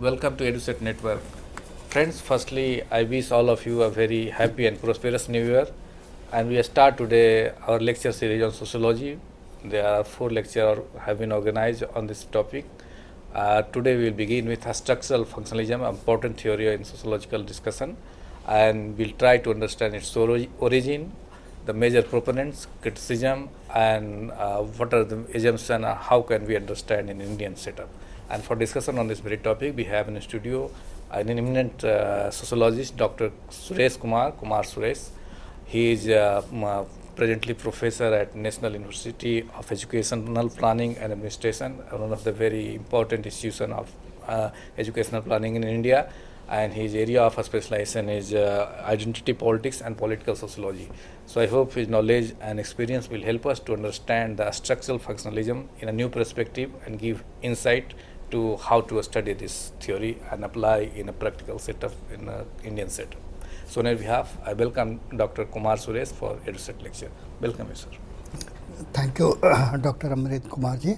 Welcome to EduSet Network. Friends, firstly, I wish all of you a very happy and prosperous New Year. And we start today our lecture series on sociology. There are 4 lectures have been organized on this topic. Today we will begin with a structural functionalism, important theory in sociological discussion, and we'll try to understand its origin, the major proponents, criticism, and what are the assumptions and how can we understand in Indian setup. And for discussion on this very topic, we have in the studio an eminent sociologist, Dr. Kumar Suresh. He is presently professor at National University of Educational Planning and Administration, one of the very important institutions of educational planning in India. And his area of specialization is identity politics and political sociology. So I hope his knowledge and experience will help us to understand the structural functionalism in a new perspective and give insight to how to study this theory and apply in a practical setup in an Indian setup. So on your behalf, I welcome Dr. Kumar Suresh for EduSet lecture. Welcome you, sir. Thank you, Dr. Amrit Kumarji.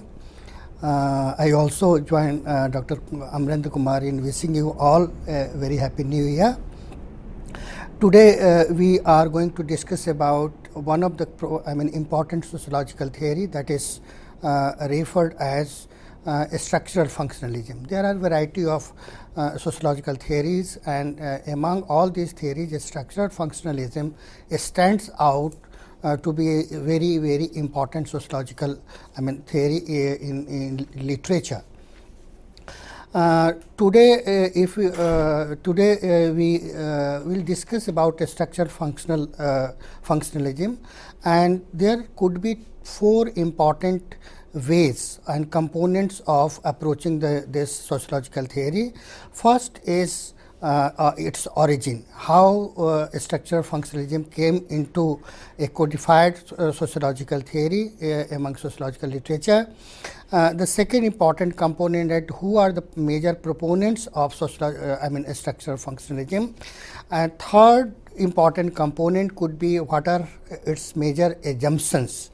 I also join Dr. Amrendra Kumar in wishing you all a very happy New Year. Today we are going to discuss about one of the important sociological theory that is referred as structural functionalism. There are a variety of sociological theories, and among all these theories, structural functionalism stands out to be a very, very important sociological theory in literature. Today we will discuss about a structural functionalism, and there could be 4 important ways and components of approaching this sociological theory. First is its origin, how structural functionalism came into a codified sociological theory among sociological literature. The second important component is who are the major proponents of structural functionalism. And third important component could be what are its major assumptions.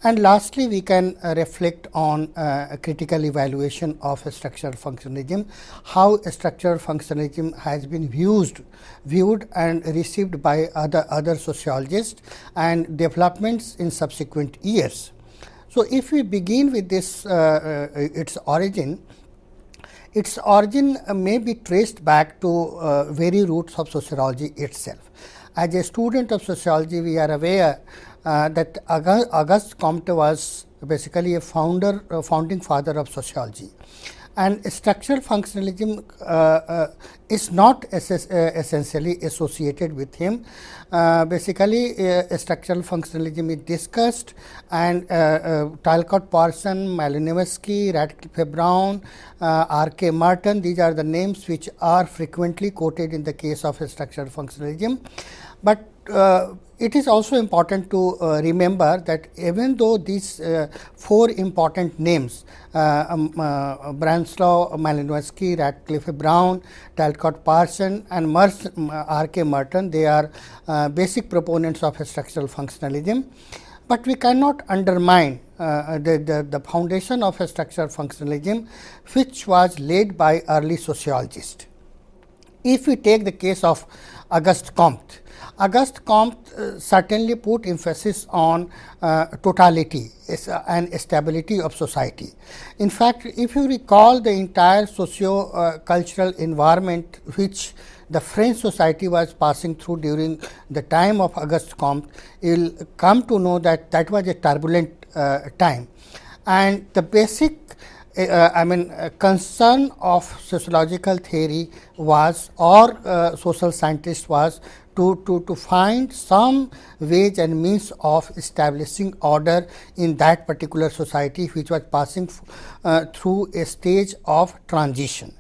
And lastly, we can reflect on a critical evaluation of structural functionalism, how structural functionalism has been viewed and received by other sociologists, and developments in subsequent years. So, if we begin with this, its origin may be traced back to very roots of sociology itself. As a student of sociology, we are aware that Auguste Comte was basically a founding father of sociology, and structural functionalism is not essentially associated with him. Basically, structural functionalism is discussed, and Talcott Parson, Malinowski, Radcliffe Brown, R.K. Merton, these are the names which are frequently quoted in the case of structural functionalism. But it is also important to remember that even though these 4 important names, Branslow, Malinowski, Radcliffe Brown, Talcott Parson, and R.K. Merton, they are basic proponents of structural functionalism. But we cannot undermine the foundation of structural functionalism, which was laid by early sociologists. If we take the case of Auguste Comte certainly put emphasis on totality and stability of society. In fact, if you recall the entire socio-cultural environment which the French society was passing through during the time of Auguste Comte, you will come to know that that was a turbulent time. And the basic concern of sociological theory was, or social scientists was, to find some ways and means of establishing order in that particular society which was passing through a stage of transition.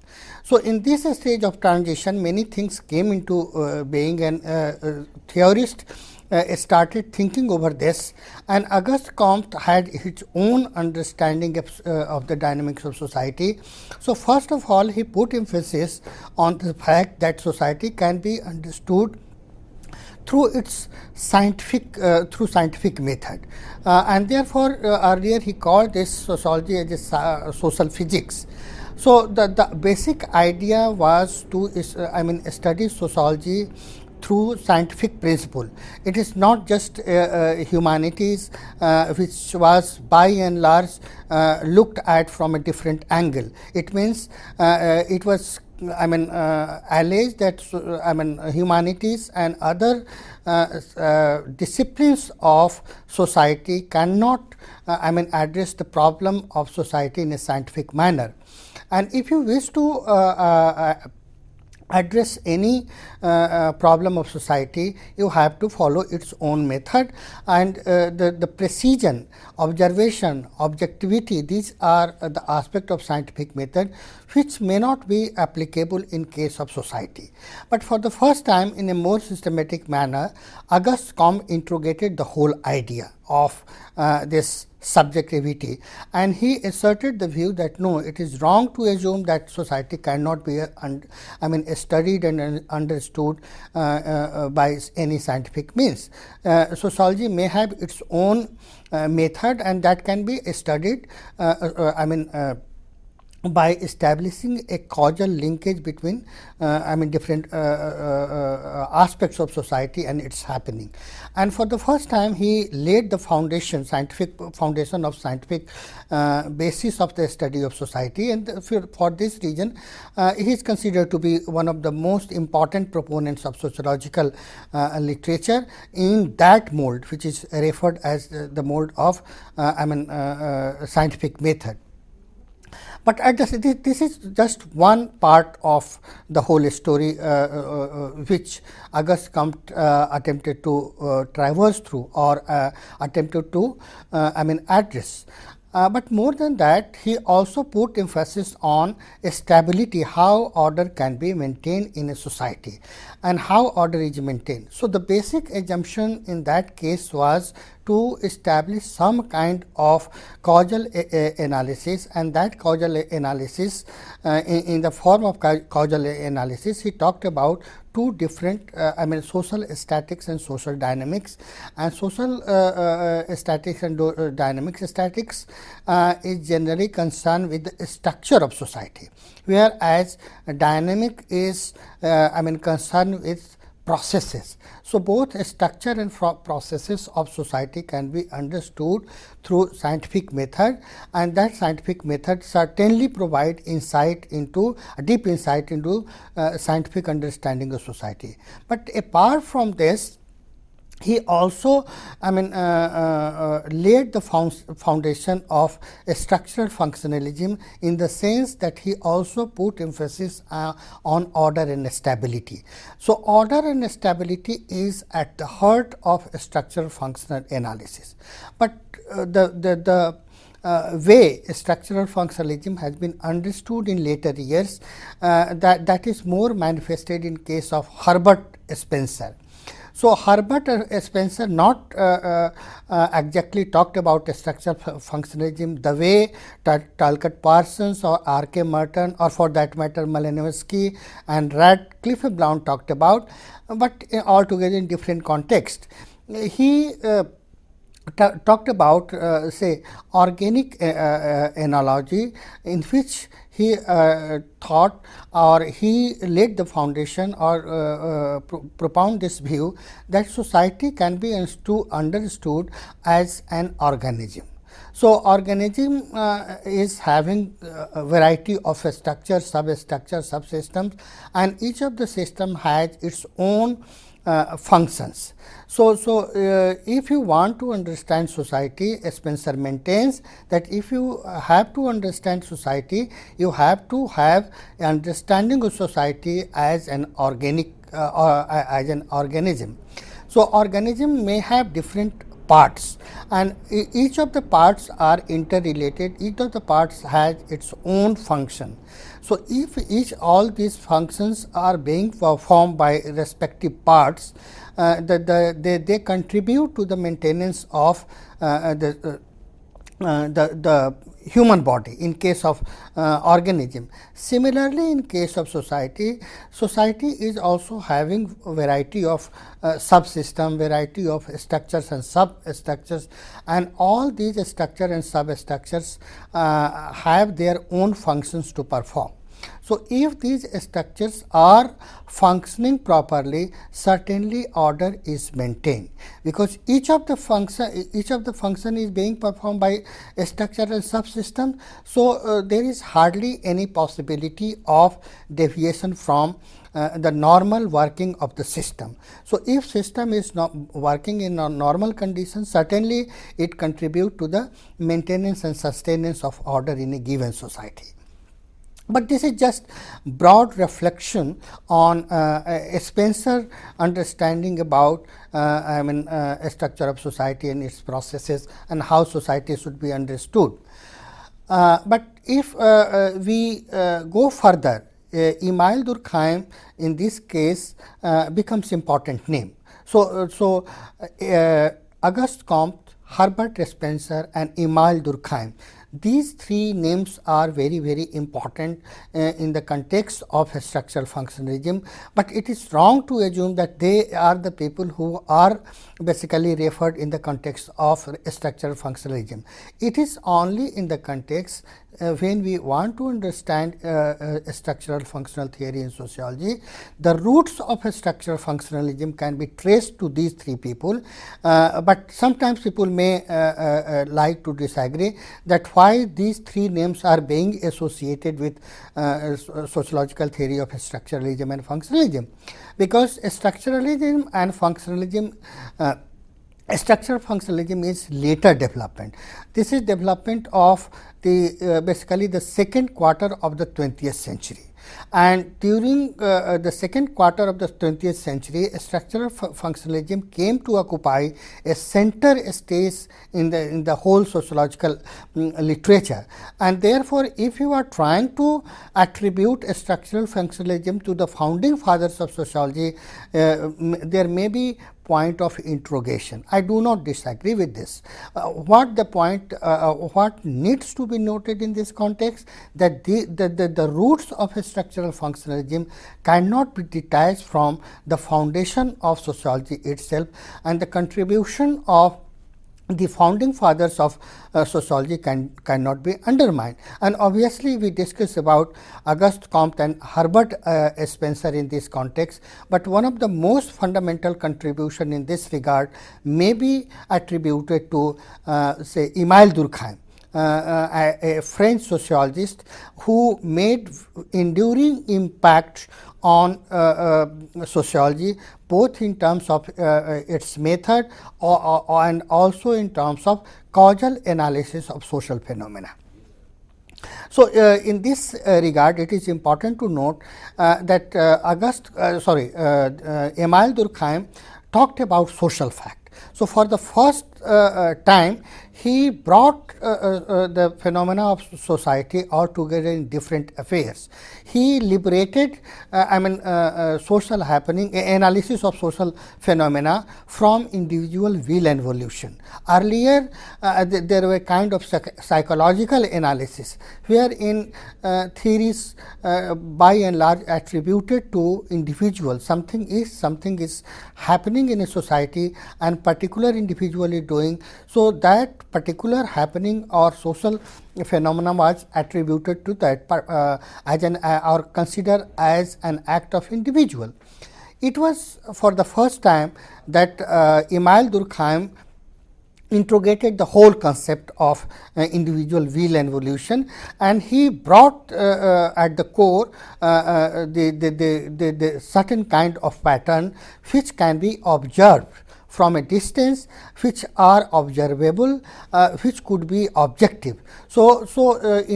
So, in this stage of transition, many things came into being, and theorists started thinking over this, and Auguste Comte had his own understanding of the dynamics of society. So, first of all, he put emphasis on the fact that society can be understood through its scientific method, and therefore earlier he called this sociology as a social physics. So, the basic idea was to study sociology through scientific principle. It is not just humanities, which was by and large looked at from a different angle. It means it was alleged that humanities and other disciplines of society cannot address the problem of society in a scientific manner. And if you wish to address any problem of society, you have to follow its own method, and the precision, observation, objectivity, these are the aspect of scientific method which may not be applicable in case of society. But for the first time, in a more systematic manner, Auguste Comte interrogated the whole idea of this subjectivity, and he asserted the view that no, it is wrong to assume that society cannot be studied and understood by any scientific means. Sociology may have its own method, and that can be studied by establishing a causal linkage between different aspects of society and its happening. And for the first time, he laid the scientific foundation of scientific basis of the study of society, and for this reason he is considered to be one of the most important proponents of sociological literature in that mold, which is referred as the mold of scientific method. But this is just one part of the whole story which Auguste Comte attempted to traverse through, or attempted to address. But more than that, he also put emphasis on stability, how order can be maintained in a society and how order is maintained. So, the basic assumption in that case was to establish some kind of causal analysis, and that causal analysis in the form of causal analysis, he talked about two different social statics and social dynamics. And social statics and dynamics statics is generally concerned with the structure of society, whereas dynamic is concerned with processes. So, both structure and processes of society can be understood through scientific method, and that scientific method certainly provide deep insight into scientific understanding of society. But apart from this, he also laid the foundation of structural functionalism, in the sense that he also put emphasis on order and stability. So, order and stability is at the heart of structural functional analysis. But the way structural functionalism has been understood in later years, that is more manifested in case of Herbert Spencer. So, Herbert Spencer not exactly talked about structural functionalism the way Talcott Parsons or R.K. Merton, or for that matter Malinowski and Radcliffe Brown talked about, but altogether in different context. He talked about say organic analogy, in which he thought, or he laid the foundation, or propound this view that society can be understood as an organism. So, organism is having a variety of structures, substructures, subsystems, and each of the system has its own functions. So, if you want to understand society, Spencer maintains that if you have to understand society, you have to have understanding of society as an organic or as an organism. So, organism may have different parts, and each of the parts are interrelated. Each of the parts has its own function. So if all these functions are being performed by respective parts, they contribute to the maintenance of the human body in case of organism. Similarly, in case of society, society is also having a variety of subsystem, variety of structures and substructures, and all these structures and substructures have their own functions to perform. So if these structures are functioning properly, certainly order is maintained, because each of the function is being performed by a structure and subsystem. So there is hardly any possibility of deviation from the normal working of the system. So if system is not working in a normal condition, certainly it contributes to the maintenance and sustenance of order in a given society. But this is just broad reflection on Spencer understanding about a structure of society and its processes and how society should be understood. But if we go further, Emile Durkheim in this case becomes important name. So Auguste Comte, Herbert Spencer and Emile Durkheim, these three names are very, very important in the context of structural functionalism, but it is wrong to assume that they are the people who are basically referred in the context of structural functionalism. It is only in the context when we want to understand structural functional theory in sociology, the roots of structural functionalism can be traced to these three people, but sometimes people may like to disagree that why these three names are being associated with sociological theory of structuralism and functionalism, because structuralism and functionalism structural functionalism is later development. This is development of the basically the second quarter of the 20th century. And during the second quarter of the 20th century, structural functionalism came to occupy a center stage in the whole sociological literature. And therefore, if you are trying to attribute structural functionalism to the founding fathers of sociology, there may be point of interrogation. I do not disagree with this. What needs to be noted in this context, that the roots of structural functionalism cannot be detached from the foundation of sociology itself, and the contribution of the founding fathers of sociology cannot be undermined. And obviously, we discuss about Auguste Comte and Herbert Spencer in this context, but one of the most fundamental contribution in this regard may be attributed to say Emile Durkheim, a French sociologist who made enduring impact on sociology, both in terms of its method and also in terms of causal analysis of social phenomena. So, in this regard, it is important to note that Emile Durkheim talked about social fact. So, for the first time, he brought the phenomena of society all together in different affairs. He liberated social happening, analysis of social phenomena from individual will and volition. Earlier, there were kind of psychological analysis, wherein theories by and large attributed to individual. Something is happening in a society and particular individual is doing, so that particular happening or social phenomena was attributed to that as an or considered as an act of individual. It was for the first time that Emile Durkheim interrogated the whole concept of individual will and volition, and he brought at the core the certain kind of pattern which can be observed from a distance, which are observable, which could be objective.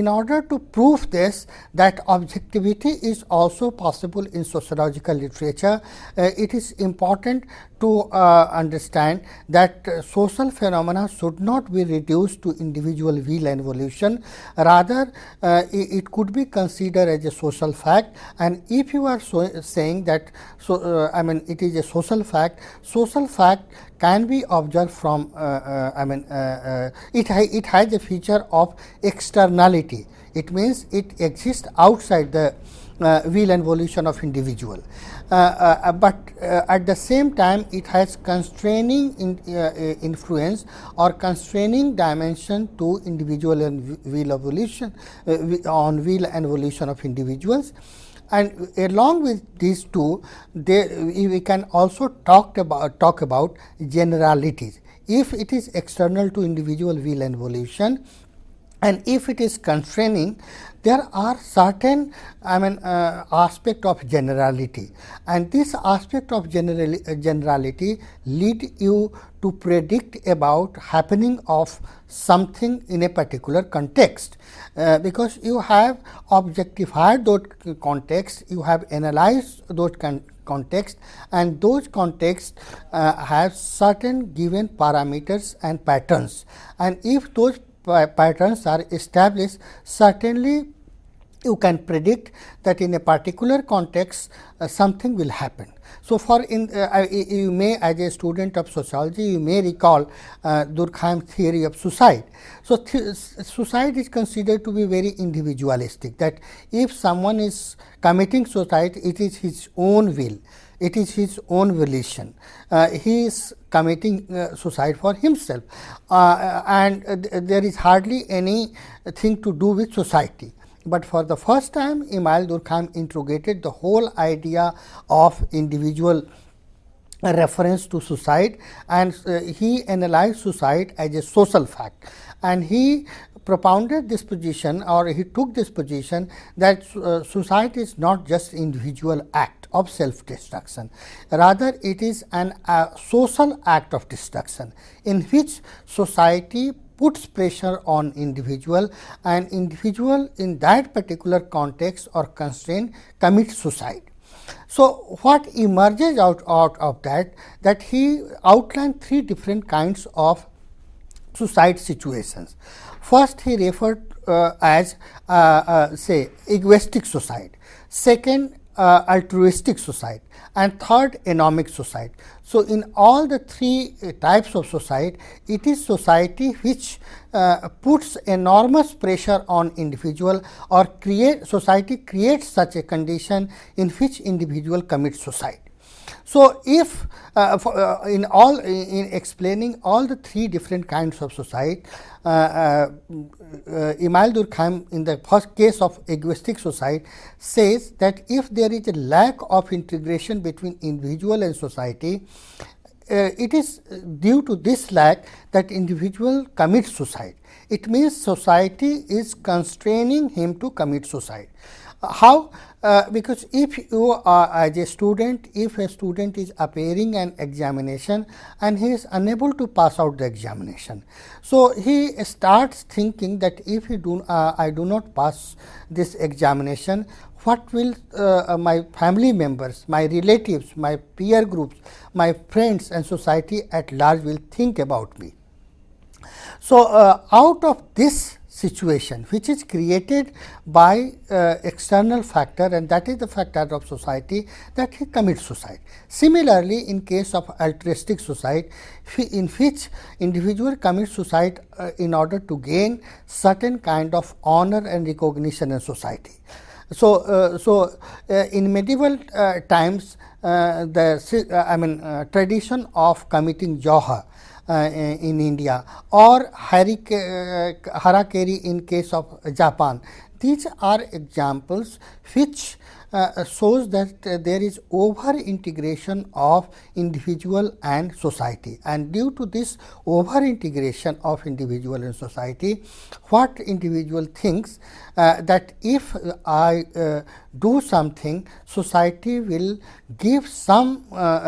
In order to prove this, that objectivity is also possible in sociological literature, it is important to understand that social phenomena should not be reduced to individual will and volition. Rather, it could be considered as a social fact, and if you are saying that it is a social fact can be observed from it has a feature of externality. It means it exists outside the will and volition of individual, but at the same time it has constraining influence or constraining dimension to individual and will and volition of individuals. And along with these two, we can also talk about generalities. If it is external to individual will and volition, and if it is constraining, there are certain aspect of generality, and this aspect of generality lead you to predict about happening of something in a particular context, because you have objectified those contexts, you have analyzed those context, and those contexts have certain given parameters and patterns, and if those patterns are established, certainly you can predict that in a particular context something will happen. So, you may, as a student of sociology, you may recall Durkheim's theory of suicide. So, suicide is considered to be very individualistic, that if someone is committing suicide, it is his own will, it is his own volition. He is committing suicide for himself, and there is hardly anything to do with society. But for the first time, Emile Durkheim interrogated the whole idea of individual reference to suicide, and he analyzed suicide as a social fact, and he propounded this position, or he took this position, that suicide is not just individual act of self-destruction, rather it is a social act of destruction in which society puts pressure on individual, and individual in that particular context or constraint commits suicide. So, what emerges out of that he outlined three different kinds of suicide situations. First, he referred as say egoistic suicide, second altruistic suicide, and third anomic suicide. So, in all the three types of suicide, it is society which puts enormous pressure on individual, or society creates such a condition in which individual commits suicide. So, if in explaining all the three different kinds of suicide, Emile Durkheim, in the first case of egoistic suicide, says that if there is a lack of integration between individual and society, it is due to this lack that individual commits suicide. It means society is constraining him to commit suicide. How? Because if you are as a student, if a student is appearing an examination and he is unable to pass out the examination, so he starts thinking that if I do not pass this examination, what will my family members, my relatives, my peer groups, my friends and society at large will think about me. So, out of this situation, which is created by external factor, and that is the factor of society, that he commits suicide. Similarly, in case of altruistic suicide, in which individual commits suicide in order to gain certain kind of honor and recognition in society. So, in medieval times, the tradition of committing Johar in India, or harakiri in case of Japan, these are examples which shows that there is over integration of individual and society, and due to this over integration of individual and society, what individual thinks that if I do something, society will give some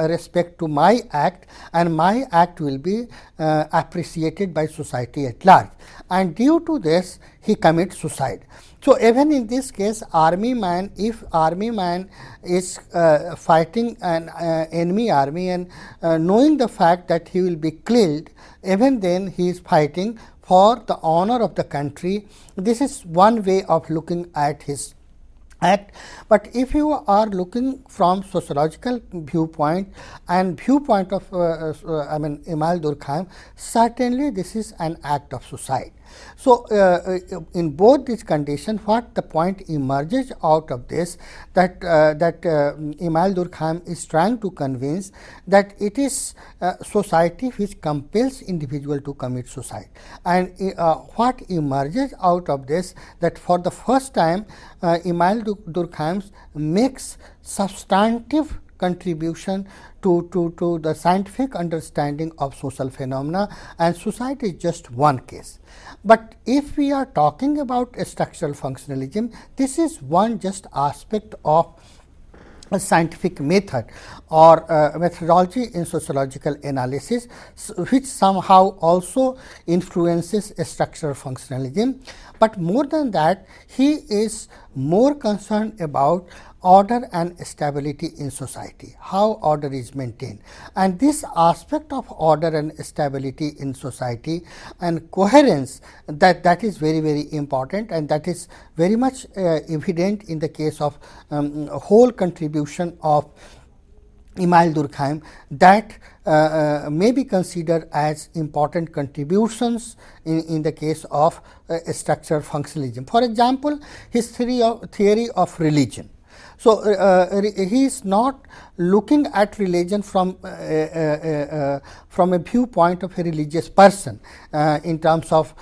respect to my act, and my act will be appreciated by society at large, and due to this he commits suicide. So, even in this case, army man, if army man is fighting an enemy army and knowing the fact that he will be killed, even then he is fighting for the honor of the country. This is one way of looking at his act. But if you are looking from sociological viewpoint and viewpoint of Emile Durkheim, certainly this is an act of suicide. So, in both these conditions, what the point emerges out of this, that Emile Durkheim is trying to convince that it is society which compels individual to commit suicide, and what emerges out of this, that for the first time Emile Durkheim makes substantive contribution to the scientific understanding of social phenomena, and suicide is just one case. But if we are talking about structural functionalism, this is one just aspect of a scientific method or methodology in sociological analysis, which somehow also influences structural functionalism. But more than that, he is more concerned about order and stability in society, how order is maintained, and this aspect of order and stability in society and coherence, that is very important, and that is very much evident in the case of whole contribution of Emile Durkheim, that may be considered as important contributions in the case of structural functionalism. For example, his theory of religion. So, he is not looking at religion from a viewpoint of a religious person in terms of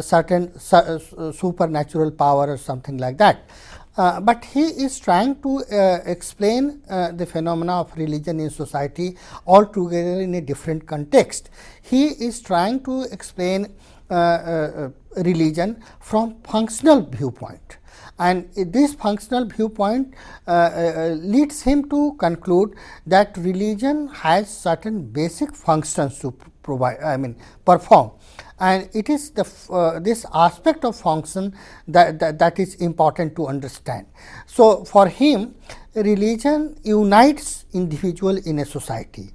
certain supernatural power or something like that. But he is trying to explain the phenomena of religion in society altogether in a different context. He is trying to explain religion from functional viewpoint. And this functional viewpoint leads him to conclude that religion has certain basic functions to perform, and it is the this aspect of function that is important to understand. So, for him, religion unites individual in a society.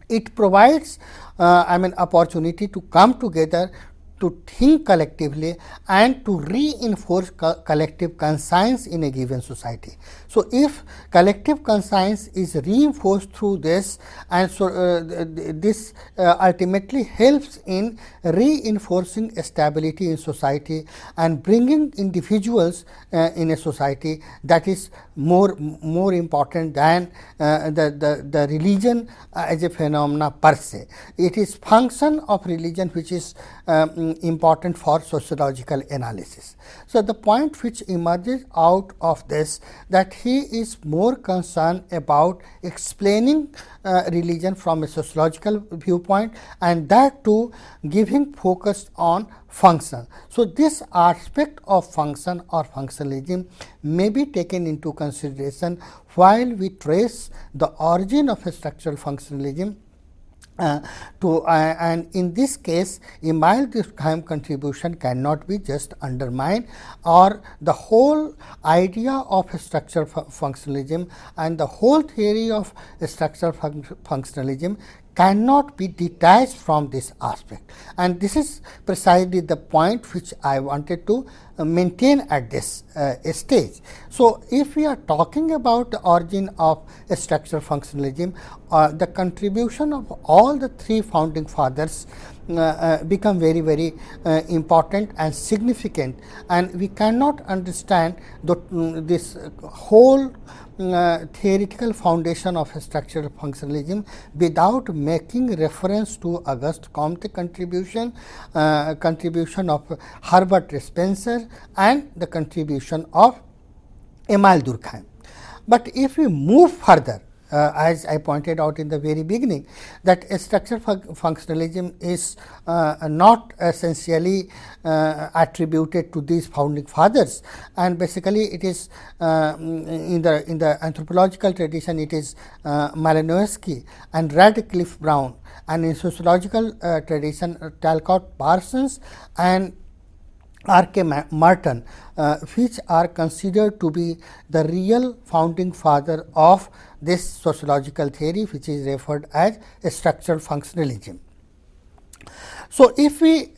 It provides opportunity to come together, to think collectively, and to reinforce collective conscience in a given society. So, if collective conscience is reinforced through this, and so this ultimately helps in reinforcing stability in society and bringing individuals in a society, that is more important than the religion as a phenomena per se. It is function of religion which is important for sociological analysis. So, the point which emerges out of this, that he is more concerned about explaining religion from a sociological viewpoint, and that too giving focus on function. So, this aspect of function or functionalism may be taken into consideration while we trace the origin of a structural functionalism. And in this case, Emile Durkheim contribution cannot be just undermined, or the whole idea of structural functionalism and the whole theory of structural functionalism cannot be detached from this aspect, and this is precisely the point which I wanted to maintain at this stage. So, if we are talking about the origin of structural functionalism, the contribution of all the three founding fathers become very important and significant, and we cannot understand this whole theoretical foundation of structural functionalism without making reference to Auguste Comte contribution of Herbert Spencer, and the contribution of Emile Durkheim. But if we move further, as I pointed out in the very beginning, that structural functionalism is not essentially attributed to these founding fathers, and basically it is in the anthropological tradition it is Malinowski and Radcliffe Brown, and in sociological tradition Talcott Parsons and R.K. Martin, which are considered to be the real founding father of this sociological theory, which is referred as structural functionalism. So, if we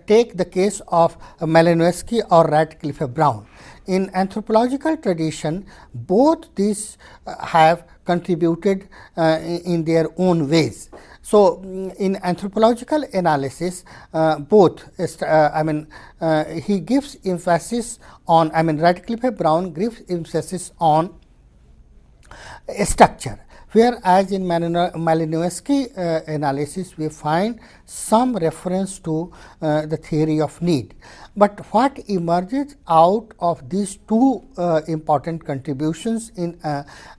take the case of Malinowski or Radcliffe Brown, in anthropological tradition, both these have contributed in their own ways. So, in anthropological analysis, both he gives emphasis on, Radcliffe Brown gives emphasis on structure, whereas in Malinowski analysis we find some reference to the theory of need. But what emerges out of these two important contributions in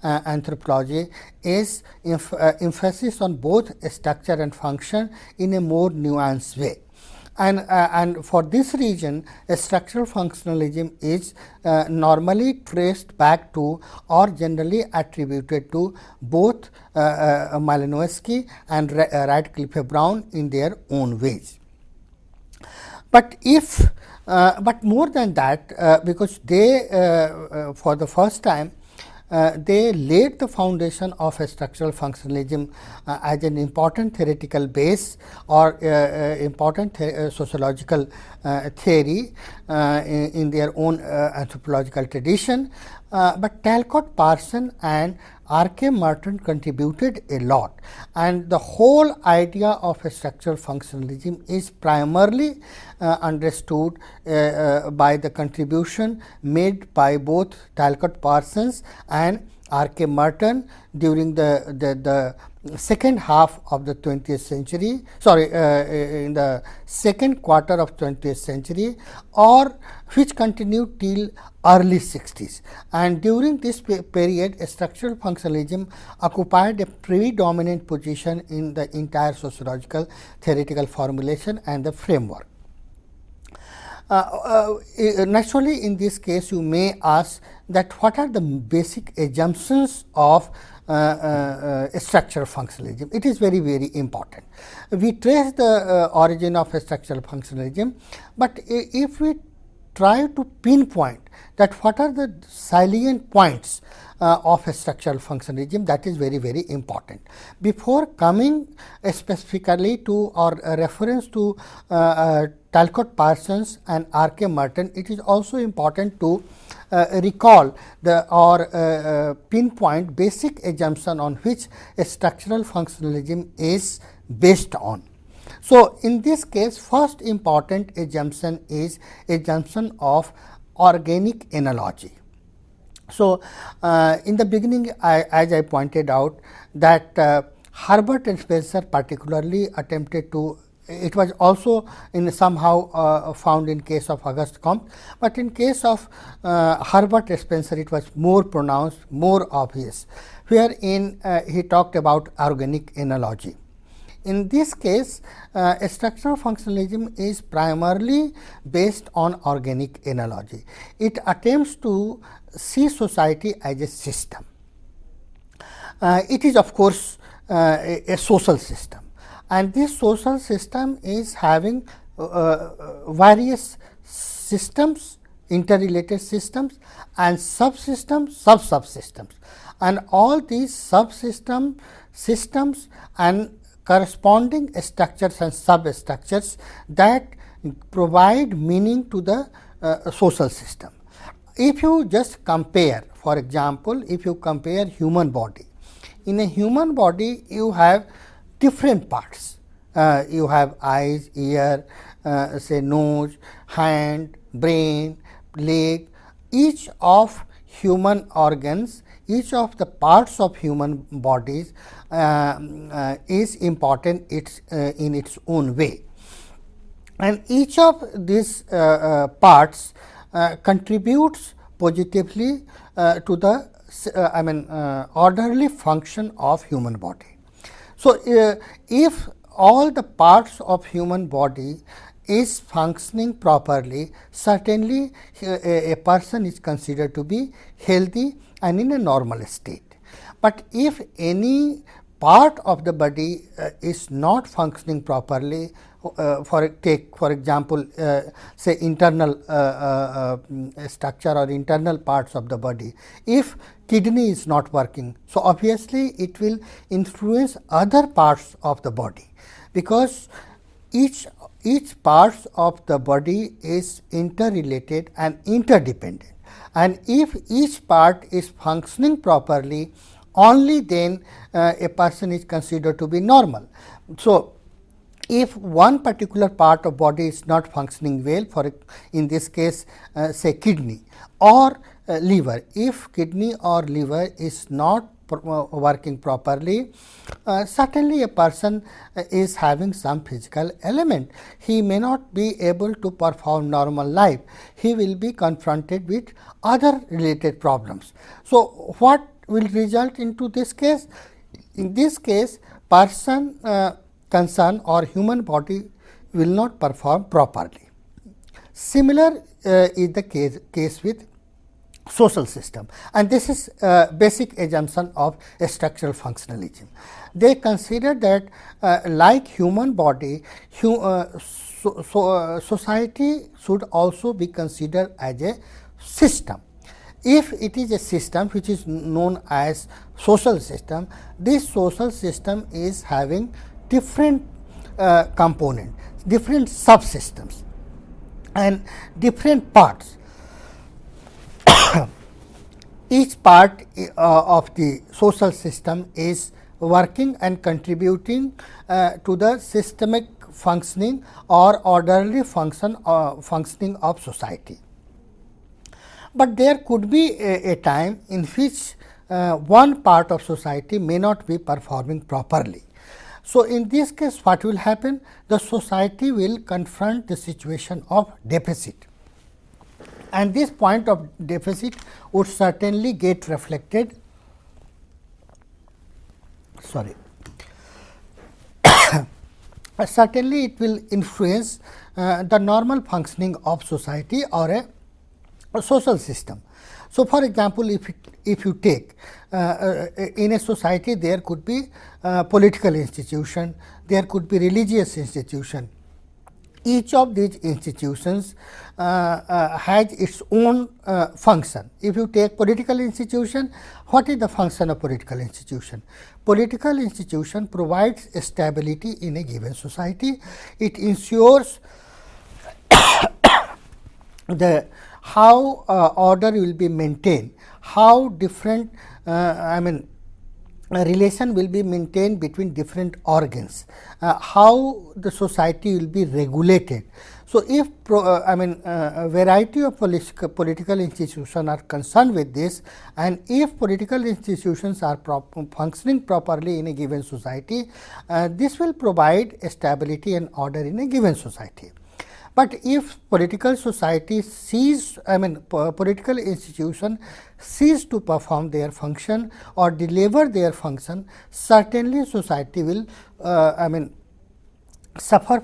anthropology is emphasis on both structure and function in a more nuanced way. And for this reason, structural functionalism is normally traced back to or generally attributed to both Malinowski and Radcliffe Brown in their own ways. But but more than that, because they for the first time they laid the foundation of a structural functionalism as an important theoretical base or important sociological theory in their own anthropological tradition. But Talcott Parsons and R.K. Martin contributed a lot, and the whole idea of a structural functionalism is primarily understood by the contribution made by both Talcott Parsons and R.K. Martin during the second half of the 20th century, in the second quarter of 20th century, or which continued till early 60s. And during this period, structural functionalism occupied a predominant position in the entire sociological theoretical formulation and the framework. Naturally, in this case, you may ask that what are the basic assumptions of structural functionalism. It is very, very important. We trace the origin of structural functionalism, but if we try to pinpoint that what are the salient points of a structural functionalism, that is very, very important. Before coming specifically to or reference to Talcott Parsons and R.K. Martin, it is also important to recall or pinpoint basic assumption on which a structural functionalism is based on. So, in this case, first important assumption is assumption of organic analogy. So, in the beginning, as I pointed out that Herbert and Spencer particularly attempted to, it was also in somehow found in case of Auguste Comte, but in case of Herbert and Spencer it was more pronounced, more obvious, wherein he talked about organic analogy. In this case, structural functionalism is primarily based on organic analogy. It attempts to see society as a system. It is of course a social system, and this social system is having various systems, interrelated systems and subsystems, subsystems, and all these subsystems, systems and corresponding structures and substructures that provide meaning to the social system. If you just compare, for example, if you compare human body, in a human body you have different parts. You have eyes, ear, say nose, hand, brain, leg. Each of human organs, each of the parts of human bodies is important in its own way, and each of these parts contributes positively to the orderly function of human body. So, if all the parts of human body is functioning properly, certainly a person is considered to be healthy and in a normal state. But if any part of the body is not functioning properly, for example, say internal structure or internal parts of the body, if kidney is not working, so obviously it will influence other parts of the body, because each parts of the body is interrelated and interdependent, and if each part is functioning properly, only then a person is considered to be normal. So, if one particular part of body is not functioning well, for in this case say kidney or liver, if kidney or liver is not working properly, certainly a person is having some physical element. He may not be able to perform normal life. He will be confronted with other related problems. So, what will result into this case? In this case, person concerned or human body will not perform properly. Similar is the case with social system, and this is basic assumption of structural functionalism. They consider that like human body, society should also be considered as a system. If it is a system which is known as social system, this social system is having different components, different subsystems and different parts. Each part of the social system is working and contributing to the systemic functioning or orderly functioning of society. But there could be a time in which one part of society may not be performing properly. So, in this case, what will happen? The society will confront the situation of deficit, and this point of deficit would certainly get reflected. Certainly, it will influence the normal functioning of society or a social system. So, for example, if you take in a society, there could be political institution, there could be religious institution. Each of these institutions has its own function. If you take political institution, what is the function of political institution? Political institution provides stability in a given society. It ensures the how order will be maintained, how different relation will be maintained between different organs, how the society will be regulated. So, if variety of political institutions are concerned with this, and if political institutions are functioning properly in a given society, this will provide stability and order in a given society. But if political society political institution cease to perform their function or deliver their function, certainly society will suffer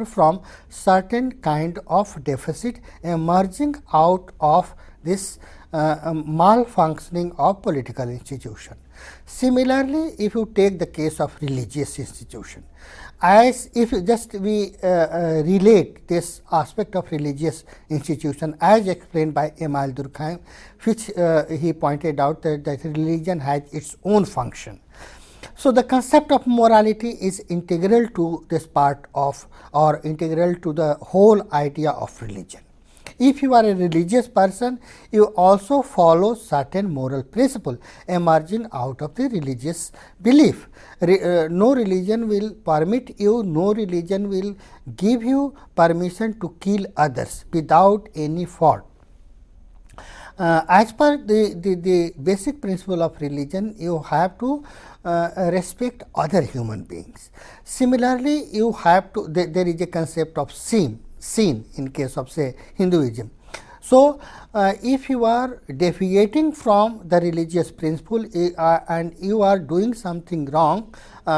from certain kind of deficit emerging out of this malfunctioning of political institution. Similarly, if you take the case of religious institution, as if just we relate this aspect of religious institution as explained by Emile Durkheim, which he pointed out that religion has its own function. So, the concept of morality is integral to this part of or integral to the whole idea of religion. If you are a religious person, you also follow certain moral principle emerging out of the religious belief. No religion will permit you, no religion will give you permission to kill others without any fault. As per the basic principle of religion, you have to respect other human beings. Similarly, you have to there is a concept of sin in case of say Hinduism. So, if you are deviating from the religious principle and you are doing something wrong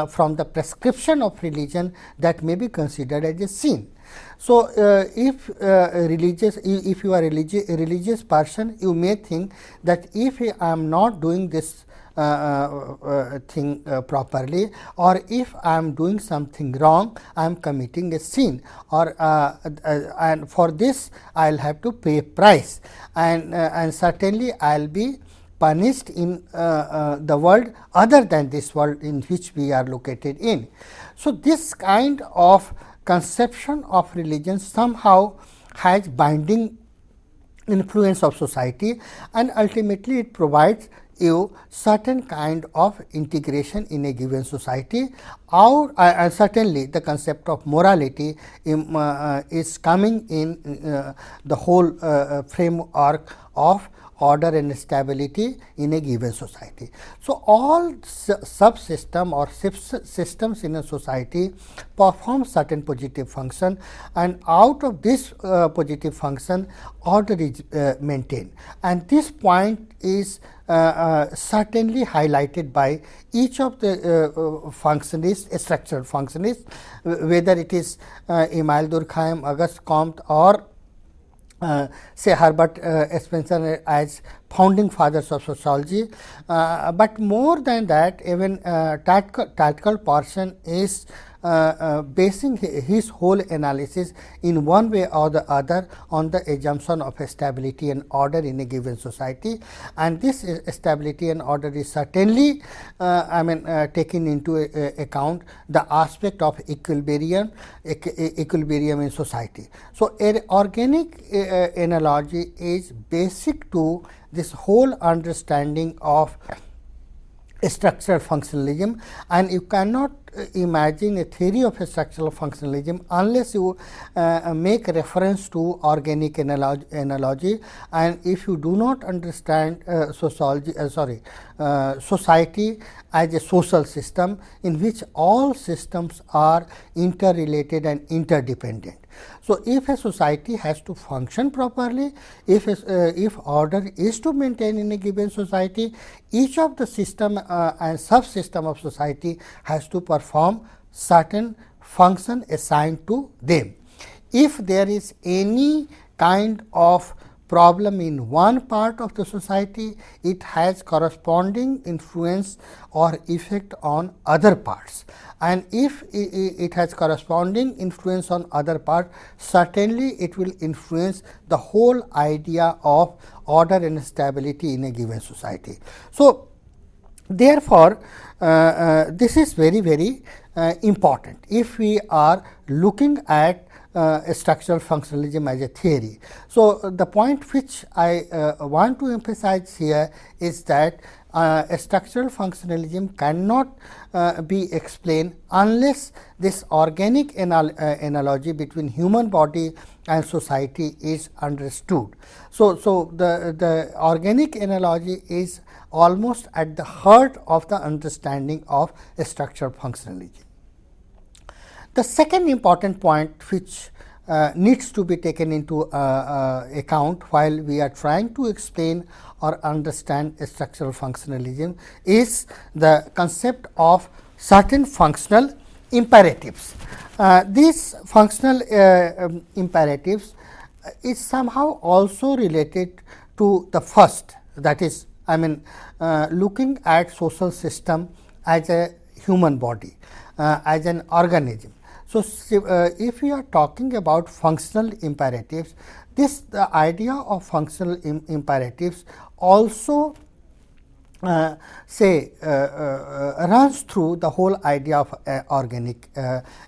from the prescription of religion, that may be considered as a sin. So, if if you are a religious person, you may think that if I am not doing this thing properly, or if I am doing something wrong, I am committing a sin, or and for this I will have to pay price, and certainly I will be punished in the world other than this world in which we are located in. So, this kind of conception of religion somehow has binding influence of society, and ultimately it provides you certain kind of integration in a given society. And certainly the concept of morality is coming in the whole framework of order and stability in a given society. So, all subsystem or systems in a society perform certain positive function, and out of this positive function order is maintained, and this point is certainly highlighted by each of the functionists, structural functionists, whether it is Emile Durkheim, Auguste Comte, or say Herbert Spencer as founding fathers of sociology, but more than that, even tactical person is basing his whole analysis in one way or the other on the assumption of stability and order in a given society, and this stability and order is certainly taking into account the aspect of equilibrium in society. So, an organic analogy is basic to this whole understanding of structural functionalism, and you cannot imagine a theory of structural functionalism unless you make reference to organic analogy, and if you do not understand society as a social system in which all systems are interrelated and interdependent. So, if a society has to function properly, if order is to maintain in a given society, each of the system and subsystem of society has to perform certain function assigned to them. If there is any kind of problem in one part of the society, it has corresponding influence or effect on other parts, and if it has corresponding influence on other part, certainly it will influence the whole idea of order and stability in a given society. So, therefore, this is very, very important if we are looking at structural functionalism as a theory. So, the point which I want to emphasize here is that structural functionalism cannot be explained unless this organic analogy between human body and society is understood. So, the organic analogy is almost at the heart of the understanding of structural functionalism. The second important point which needs to be taken into account while we are trying to explain or understand structural functionalism is the concept of certain functional imperatives. These functional imperatives is somehow also related to the first, that is, looking at social system as a human body, as an organism. So, if we are talking about functional imperatives, the idea of functional imperatives also runs through the whole idea of organic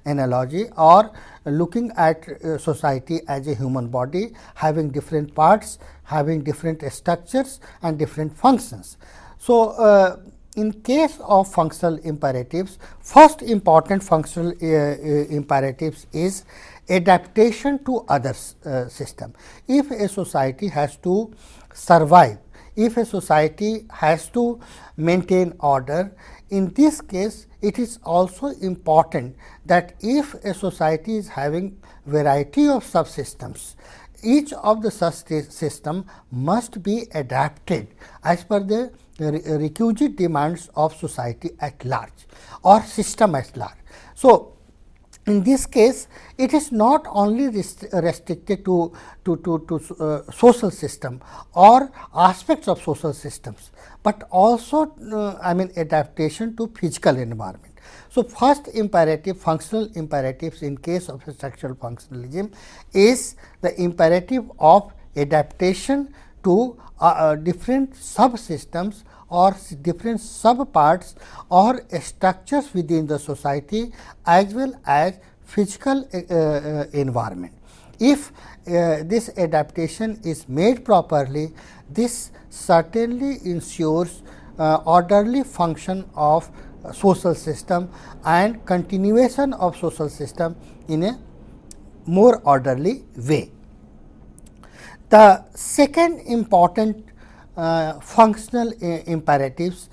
analogy, or looking at society as a human body having different parts, having different structures and different functions. So, in case of functional imperatives, first important functional imperatives is adaptation to other system. If a society has to survive, if a society has to maintain order, in this case it is also important that if a society is having variety of subsystems, each of the such system must be adapted as per the requisite demands of society at large or system at large. So, in this case, it is not only restricted to social system or aspects of social systems, but also adaptation to physical environment. So, first imperative, functional imperatives in case of structural functionalism is the imperative of adaptation to different subsystems or different subparts or structures within the society as well as physical environment. If this adaptation is made properly, this certainly ensures orderly function of social system and continuation of social system in a more orderly way. The second important functional imperatives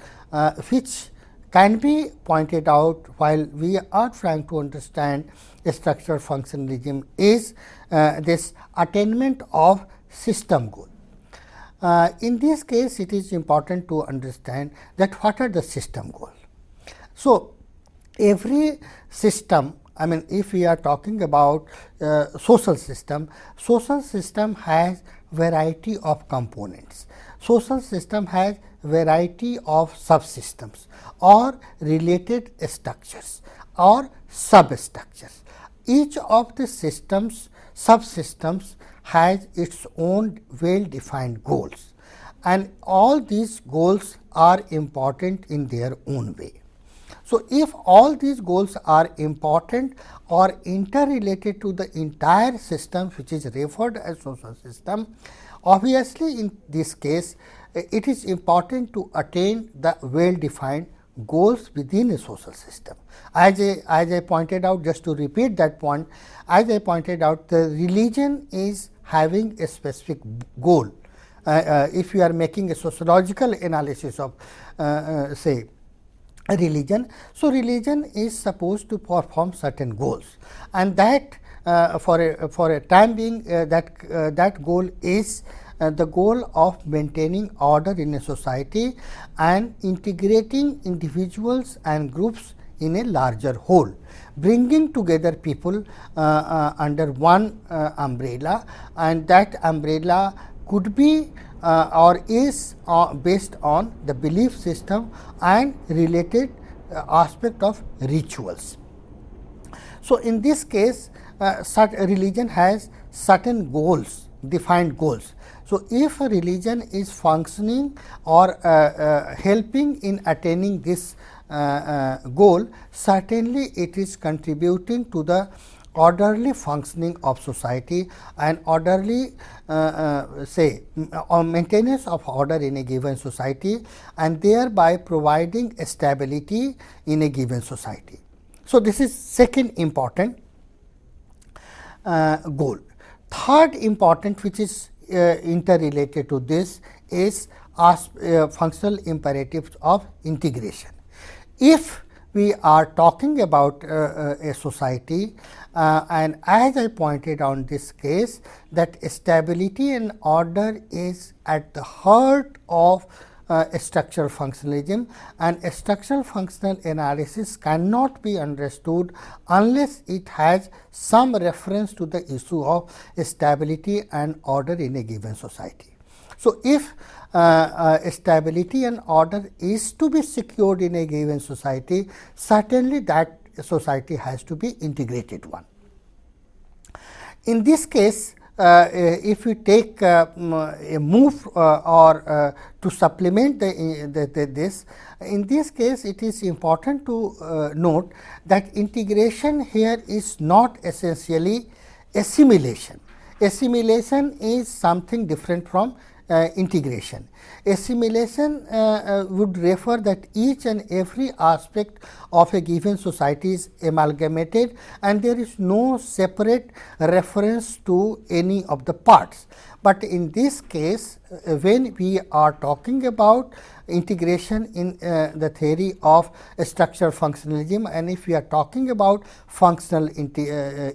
which can be pointed out while we are trying to understand structural functionalism is this attainment of system goal. In this case, it is important to understand that what are the system goals. So, every system, if we are talking about social system has variety of components. Social system has variety of subsystems or related structures or substructures. Each of the systems, subsystems has its own well defined goals, and all these goals are important in their own way. So, if all these goals are important or interrelated to the entire system which is referred as social system, obviously in this case it is important to attain the well defined goals within a social system. As I pointed out, just to repeat that point, as I pointed out, the religion is having a specific goal. If you are making a sociological analysis of say a religion, so religion is supposed to perform certain goals, and that for a time being that goal is the goal of maintaining order in a society and integrating individuals and groups in a larger whole, bringing together people under one umbrella, and that umbrella could be or is based on the belief system and related aspect of rituals. So, in this case religion has certain goals, defined goals. So, if a religion is functioning or helping in attaining this goal, certainly it is contributing to the orderly functioning of society and orderly maintenance of order in a given society, and thereby providing stability in a given society. So, this is second important goal. Third important, which is interrelated to this, is functional imperatives of integration. If we are talking about a society, and as I pointed out in this case, that stability and order is at the heart of structural functionalism, and structural functional analysis cannot be understood unless it has some reference to the issue of stability and order in a given society. So, if stability and order is to be secured in a given society, certainly that society has to be integrated one. In this case, if we take a move or to supplement this, in this case it is important to note that integration here is not essentially assimilation. Assimilation is something different from integration. Assimilation would refer that each and every aspect of a given society is amalgamated and there is no separate reference to any of the parts. But in this case, when we are talking about integration in the theory of structural functionalism, and if we are talking about functional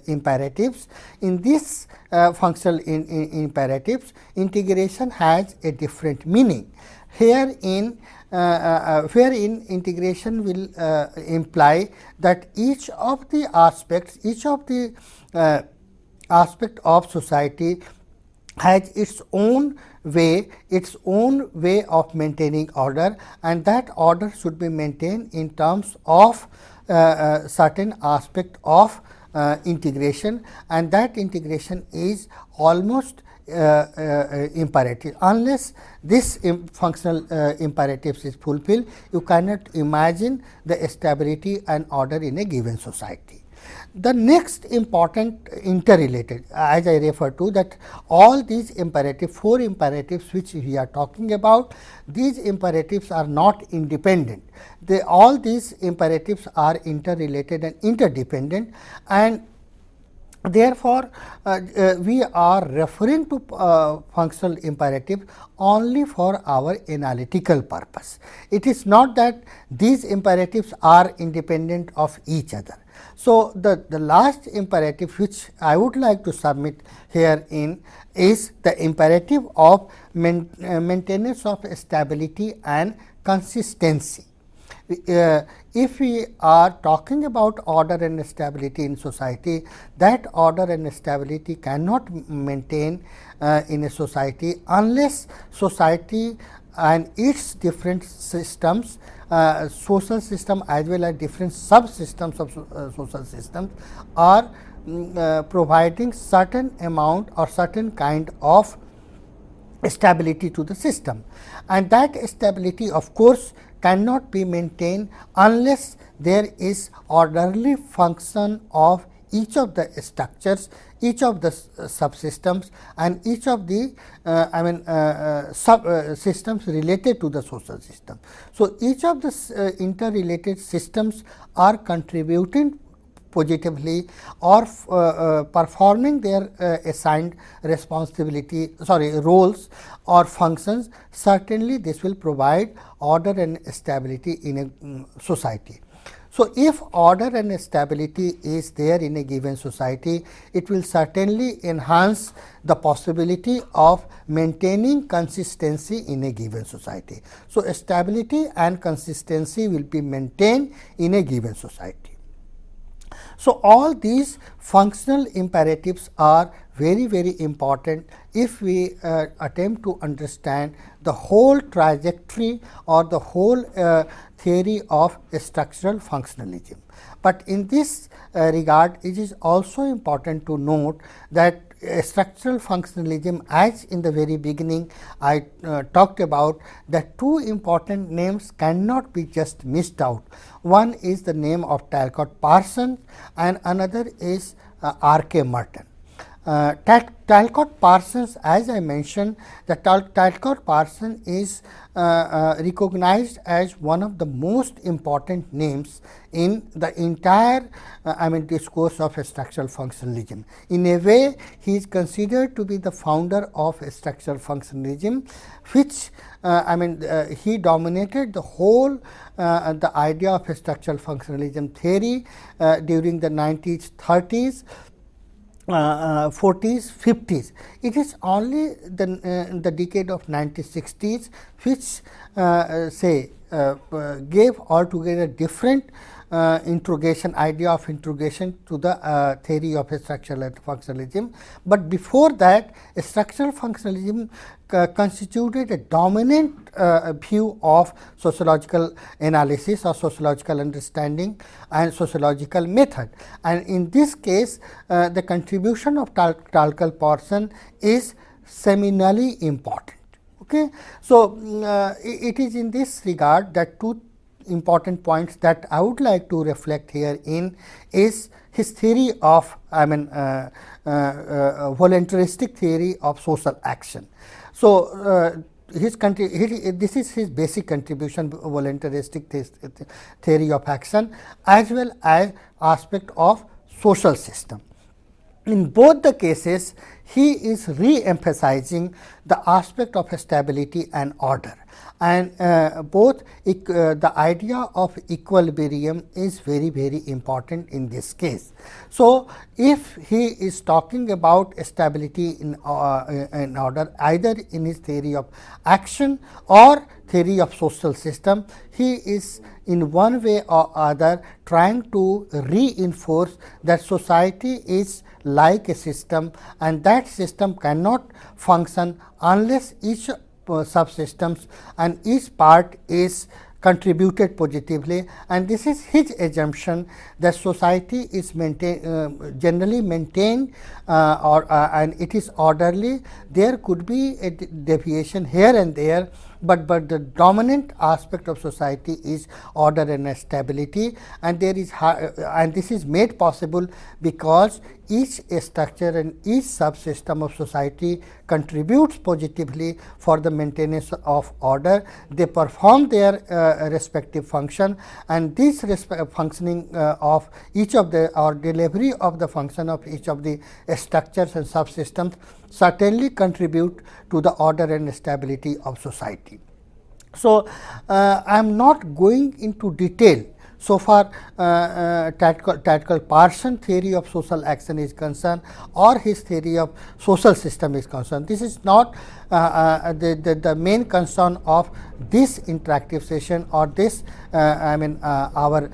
imperatives, in this functional imperatives, integration has a different meaning. Wherein integration will imply that each of the aspects, each of the aspect of society has its own way of maintaining order, and that order should be maintained in terms of certain aspect of integration, and that integration is almost imperative. Unless this functional imperatives is fulfilled, you cannot imagine the stability and order in a given society. The next important interrelated, as I refer to, that all these imperatives, 4 imperatives which we are talking about, these imperatives are not independent. All these imperatives are interrelated and interdependent, and therefore, we are referring to functional imperative only for our analytical purpose. It is not that these imperatives are independent of each other. So, the last imperative which I would like to submit here in is the imperative of maintenance of stability and consistency. If we are talking about order and stability in society, that order and stability cannot maintain in a society unless society and its different systems, social system as well as different subsystems of social systems are providing certain amount or certain kind of stability to the system, and that stability of course cannot be maintained unless there is orderly function of each of the structures, each of the subsystems, and each of the systems related to the social system. So, each of the interrelated systems are contributing positively or performing their assigned roles or functions. Certainly, this will provide order and stability in a society. So, if order and stability is there in a given society, it will certainly enhance the possibility of maintaining consistency in a given society. So, stability and consistency will be maintained in a given society. So, all these functional imperatives are very, very important if we attempt to understand the whole trajectory or the whole theory of structural functionalism. But in this regard, it is also important to note that structural functionalism, as in the very beginning I talked about, that 2 important names cannot be just missed out. One is the name of Talcott Parsons and another is R.K. Merton. Talcott Parsons, as I mentioned, the Talcott Parsons is recognized as one of the most important names in the entire discourse of structural functionalism. In a way, he is considered to be the founder of structural functionalism, which he dominated the whole the idea of structural functionalism theory during the 90s, 30s, 40s, 50s. It is only the decade of 1960s which gave altogether different idea of integration to the theory of structural functionalism. But before that, structural functionalism constituted a dominant view of sociological analysis or sociological understanding and sociological method. And in this case, the contribution of Talcott Parsons is seminally important. Okay. So, it is in this regard that 2 important points that I would like to reflect here in is his theory of voluntaristic theory of social action. So, this is his basic contribution, voluntaristic theory of action as well as aspect of social system. in both the cases, he is re-emphasizing the aspect of stability and order, and the idea of equilibrium is very, very important in this case. So, if he is talking about stability in order, either in his theory of action or theory of social system, he is in one way or other trying to reinforce that society is like a system, and that system cannot function unless each subsystems and each part is contributed positively, and this is his assumption that society is generally maintained and it is orderly. There could be a deviation here and there, but the dominant aspect of society is order and stability, and there is and this is made possible because each structure and each subsystem of society contributes positively for the maintenance of order. They perform their respective function, and this functioning of each of the or delivery of the function of each of the structures and subsystems certainly contribute to the order and stability of society. So, I am not going into detail so far tactical Parsons theory of social action is concerned or his theory of social system is concerned. This is not the main concern of this interactive session or this our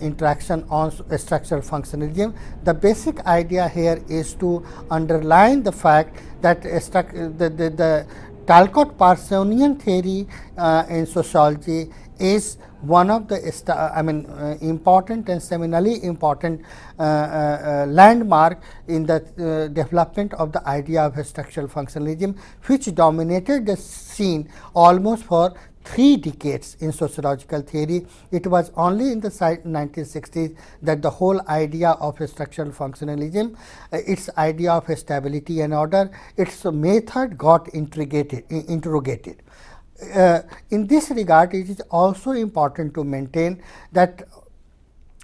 interaction on structural functionalism. The basic idea here is to underline the fact that the Talcott-Parsonian theory in sociology is one of the important and seminally important landmark in the development of the idea of structural functionalism, which dominated the scene almost for 3 decades in sociological theory. It was only in the 1960s that the whole idea of structural functionalism, its idea of stability and order, its method got interrogated. In this regard, it is also important to maintain that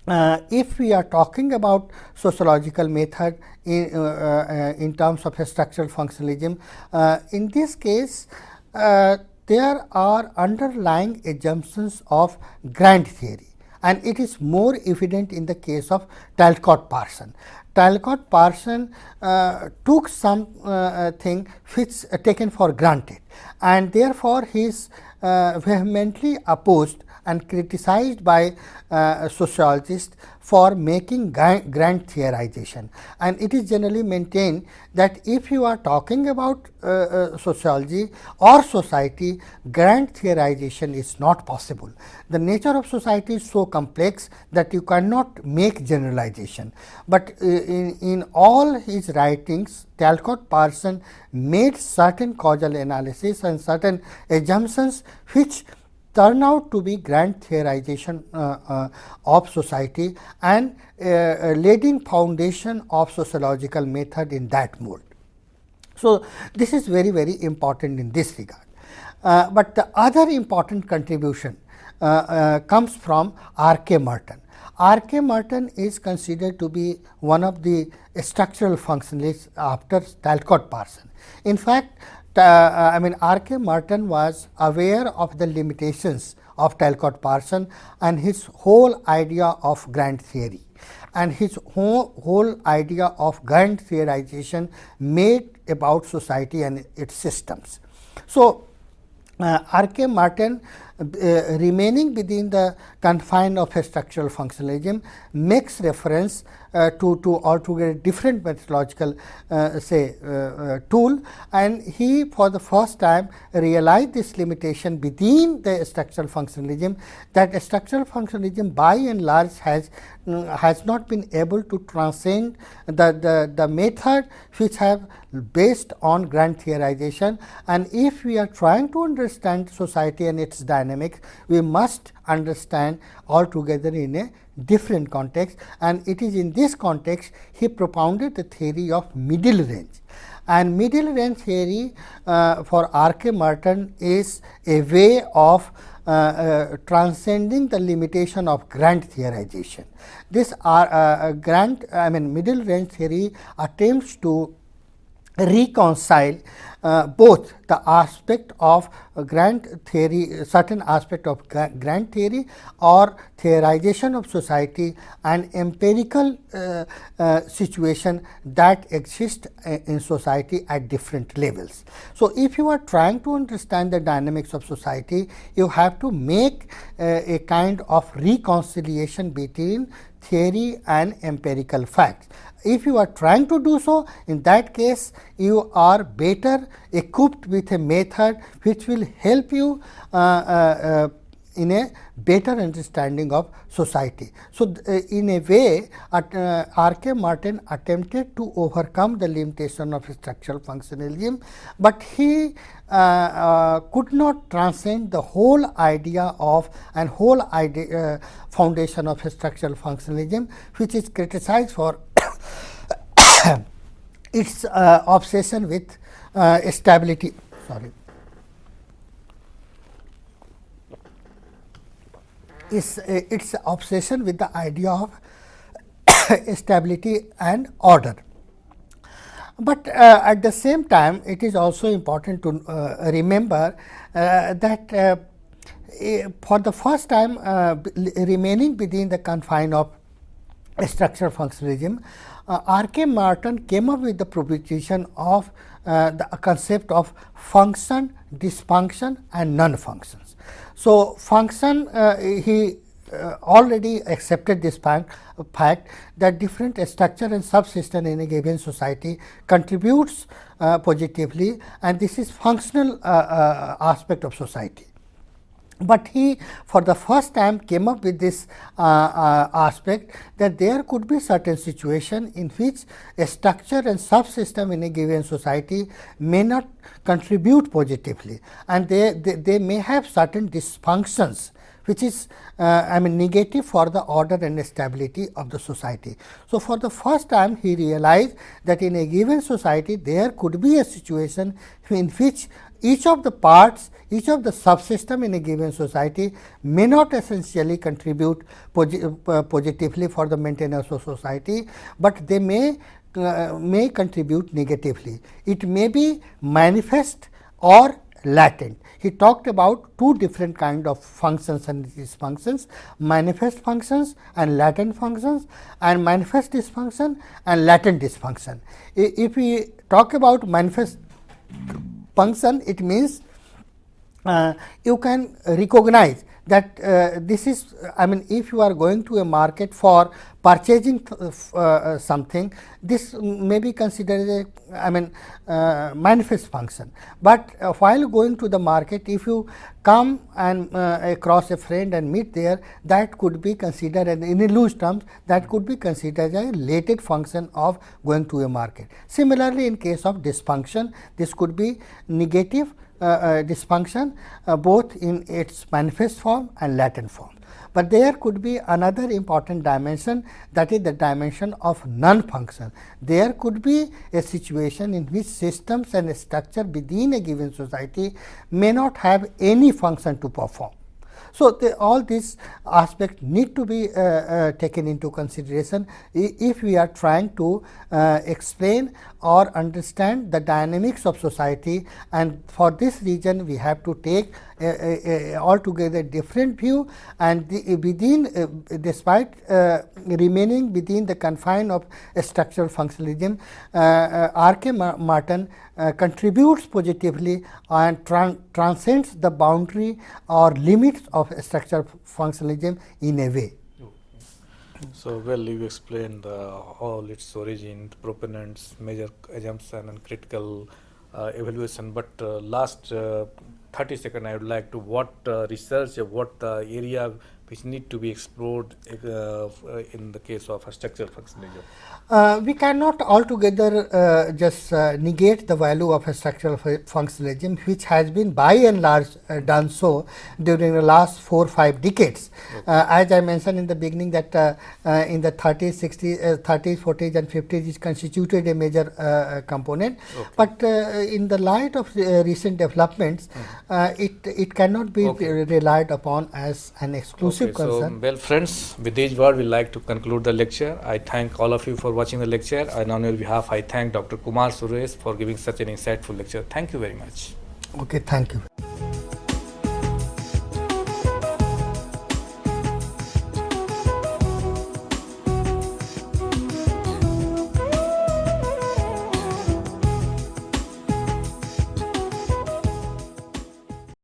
if we are talking about sociological method in terms of structural functionalism, in this case there are underlying assumptions of grand theory, and it is more evident in the case of Talcott-Parsons. Talcott-Parsons took some thing which taken for granted, and therefore he is vehemently opposed and criticized by sociologists for making grand theorization. And it is generally maintained that if you are talking about sociology or society, grand theorization is not possible. The nature of society is so complex that you cannot make generalization. But in all his writings, Talcott-Parsons made certain causal analysis and certain assumptions which turn out to be grand theorization of society and laying foundation of sociological method in that mode. So, this is very, very important in this regard. But the other important contribution comes from R.K. Merton. R.K. Merton is considered to be one of the structural functionalists after Talcott-Parsons. In fact, R.K. Merton was aware of the limitations of Talcott-Parsons and his whole idea of grand theory, and his whole idea of grand theorization made about society and its systems. So, R.K. Merton, remaining within the confine of structural functionalism, makes reference to altogether different methodological tool, and he for the first time realized this limitation within the structural functionalism, that structural functionalism by and large has not been able to transcend the method which have based on grand theorization. And if we are trying to understand society and its dynamics, we must understand altogether in a different context, and it is in this context he propounded the theory of middle range. And middle range theory for R.K. Merton is a way of transcending the limitation of grand theorization. This middle range theory attempts to reconcile both the aspect of grand theory, certain aspect of grand theory or theorization of society and empirical situation that exist in society at different levels. So, if you are trying to understand the dynamics of society, you have to make a kind of reconciliation between theory and empirical facts. If you are trying to do so, in that case you are better equipped with a method which will help you in a better understanding of society. So, in a way R.K. Martin attempted to overcome the limitation of structural functionalism, but he could not transcend the whole idea of and whole idea foundation of structural functionalism, which is criticized for its obsession with stability. Its obsession with the idea of stability and order. But at the same time, it is also important to remember that for the first time, remaining within the confine of structural functionalism, R.K. Martin came up with the proposition of the concept of function, dysfunction and non-functions. So, function he already accepted this fact that different structure and subsystem in a given society contributes positively, and this is functional aspect of society. But he for the first time came up with this aspect that there could be certain situation in which a structure and subsystem in a given society may not contribute positively, and they may have certain dysfunctions which is negative for the order and stability of the society. So, for the first time he realized that in a given society there could be a situation in which each of the parts, each of the subsystem in a given society may not essentially contribute positively for the maintenance of society, but they may contribute negatively. It may be manifest or latent. He talked about two different kind of functions and dysfunctions: manifest functions and latent functions, and manifest dysfunction and latent dysfunction. If we talk about manifest function, it means you can recognize that this is, if you are going to a market for purchasing something, this may be considered a manifest function. But while going to the market, if you come and across a friend and meet there, that could be considered, and in loose terms, that could be considered a latent function of going to a market. Similarly, in case of dysfunction, this could be negative dysfunction both in its manifest form and latent form. But there could be another important dimension, that is the dimension of non-function. There could be a situation in which systems and structure within a given society may not have any function to perform. So, all these aspects need to be taken into consideration if we are trying to explain or understand the dynamics of society, and for this reason we have to take altogether different view, and within despite remaining within the confine of structural functionalism, R.K. Martin contributes positively and transcends the boundary or limits of structural functionalism in a way. So, well, you explained all its origin, proponents, major assumption and critical evaluation, but last 30 seconds I would like to what research, what area which need to be explored in the case of a structural functionalism? We cannot altogether just negate the value of a structural functionalism, which has been by and large done so during the last 4 or 5 decades. As I mentioned in the beginning, that in the 30s, 60s, 30s, 40s, and 50s, it constituted a major component. But in the light of recent developments, it cannot be relied upon as an exclusive concern. So, well, friends, with these words, we like to conclude the lecture. I thank all of you for watching the lecture, and on your behalf, I thank Dr. Kumar Suresh for giving such an insightful lecture. Thank you very much. Okay, thank you.